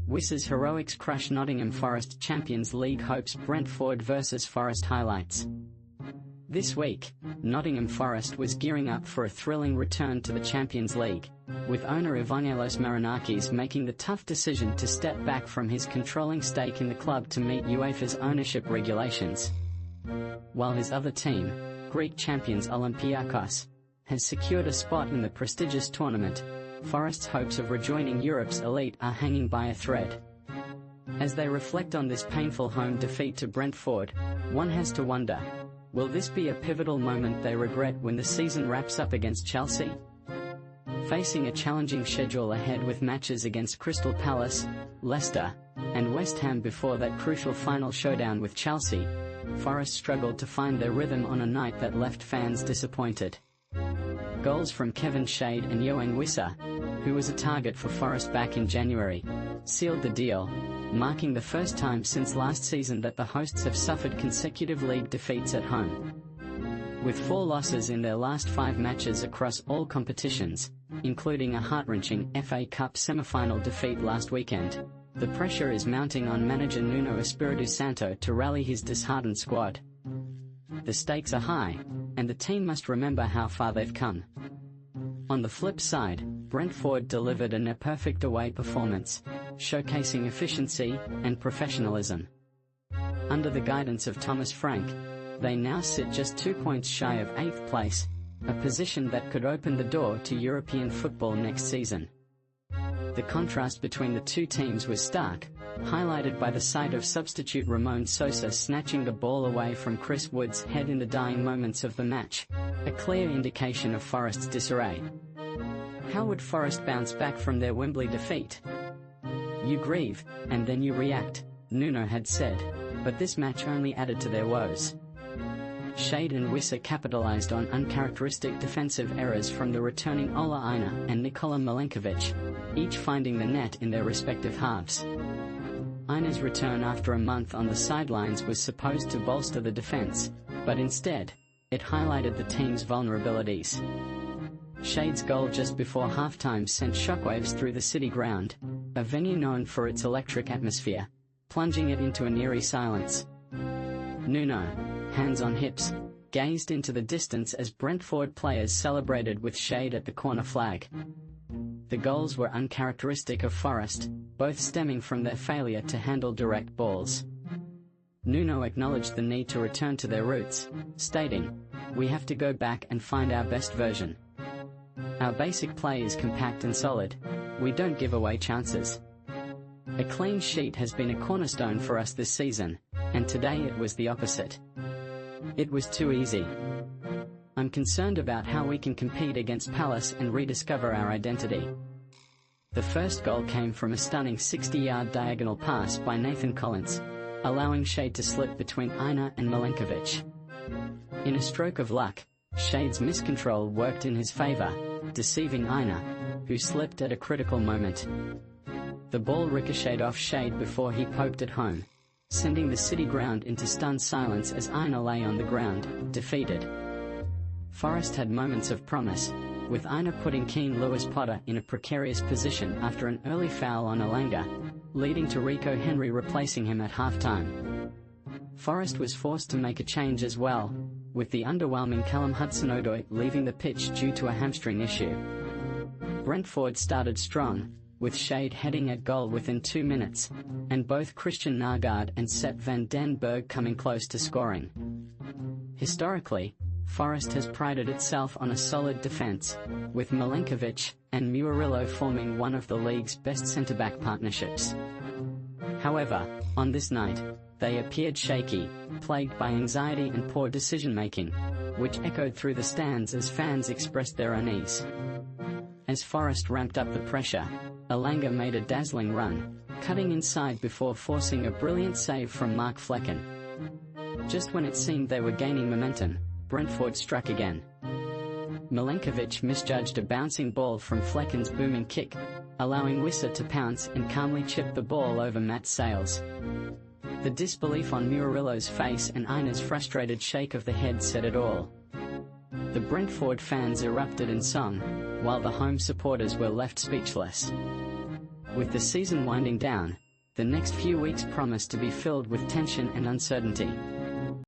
Wissa's heroics crush Nottingham Forest. Champions League hopes. Brentford vs Forest highlights. This week, Nottingham Forest was gearing up for a thrilling return to the Champions League, with owner Evangelos Marinakis making the tough decision to step back from his controlling stake in the club to meet UEFA's ownership regulations. While his other team, Greek champions Olympiakos, has secured a spot in the prestigious tournament, Forest's hopes of rejoining Europe's elite are hanging by a thread. As they reflect on this painful home defeat to Brentford, one has to wonder, will this be a pivotal moment they regret when the season wraps up against Chelsea? Facing a challenging schedule ahead with matches against Crystal Palace, Leicester, and West Ham before that crucial final showdown with Chelsea, Forest struggled to find their rhythm on a night that left fans disappointed. Goals from Kevin Schade and Yoane Wissa, who was a target for Forest back in January, sealed the deal, marking the first time since last season that the hosts have suffered consecutive league defeats at home. With 4 losses in their last 5 matches across all competitions, including a heart-wrenching FA Cup semi-final defeat last weekend, the pressure is mounting on manager Nuno Espírito Santo to rally his disheartened squad. The stakes are high, and the team must remember how far they've come. On the flip side, Brentford delivered a near-perfect away performance, showcasing efficiency and professionalism. Under the guidance of Thomas Frank, they now sit just 2 points shy of 8th place, a position that could open the door to European football next season. The contrast between the two teams was stark, highlighted by the sight of substitute Ramon Sosa snatching the ball away from Chris Wood's head in the dying moments of the match, a clear indication of Forest's disarray. How would Forest bounce back from their Wembley defeat? "You grieve, and then you react," Nuno had said, but this match only added to their woes. Schade and Wissa capitalized on uncharacteristic defensive errors from the returning Ola Aina and Nikola Milenkovic, each finding the net in their respective halves. Aina's return after a month on the sidelines was supposed to bolster the defense, but instead, it highlighted the team's vulnerabilities. Schade's goal just before halftime sent shockwaves through the City ground, a venue known for its electric atmosphere, plunging it into an eerie silence. Nuno, hands on hips, gazed into the distance as Brentford players celebrated with Schade at the corner flag. The goals were uncharacteristic of Forest, both stemming from their failure to handle direct balls. Nuno acknowledged the need to return to their roots, stating, "We have to go back and find our best version. Our basic play is compact and solid. We don't give away chances. A clean sheet has been a cornerstone for us this season, and today it was the opposite. It was too easy. I'm concerned about how we can compete against Palace and rediscover our identity." The first goal came from a stunning 60-yard diagonal pass by Nathan Collins, allowing Schade to slip between Aina and Milenkovic. In a stroke of luck, Schade's miscontrol worked in his favor, deceiving Aina, who slipped at a critical moment. The ball ricocheted off Schade before he poked it home, sending the City ground into stunned silence as Aina lay on the ground, defeated. Forest had moments of promise, with Aina putting Keane Lewis-Potter in a precarious position after an early foul on Elanga, leading to Rico Henry replacing him at halftime. Forest was forced to make a change as well, with the underwhelming Callum Hudson-Odoi leaving the pitch due to a hamstring issue. Brentford started strong, with Schade heading at goal within 2 minutes, and both Christian Nørgaard and Sepp van den Berg coming close to scoring. Historically, Forest has prided itself on a solid defense, with Milenkovic and Murillo forming one of the league's best centre-back partnerships. However, on this night, they appeared shaky, plagued by anxiety and poor decision-making, which echoed through the stands as fans expressed their unease. As Forest ramped up the pressure, Elanga made a dazzling run, cutting inside before forcing a brilliant save from Mark Flecken. Just when it seemed they were gaining momentum, Brentford struck again. Milenkovic misjudged a bouncing ball from Flecken's booming kick, allowing Wissa to pounce and calmly chip the ball over Matt Sales. The disbelief on Murillo's face and Aina's frustrated shake of the head said it all. The Brentford fans erupted in song, while the home supporters were left speechless. With the season winding down, the next few weeks promise to be filled with tension and uncertainty.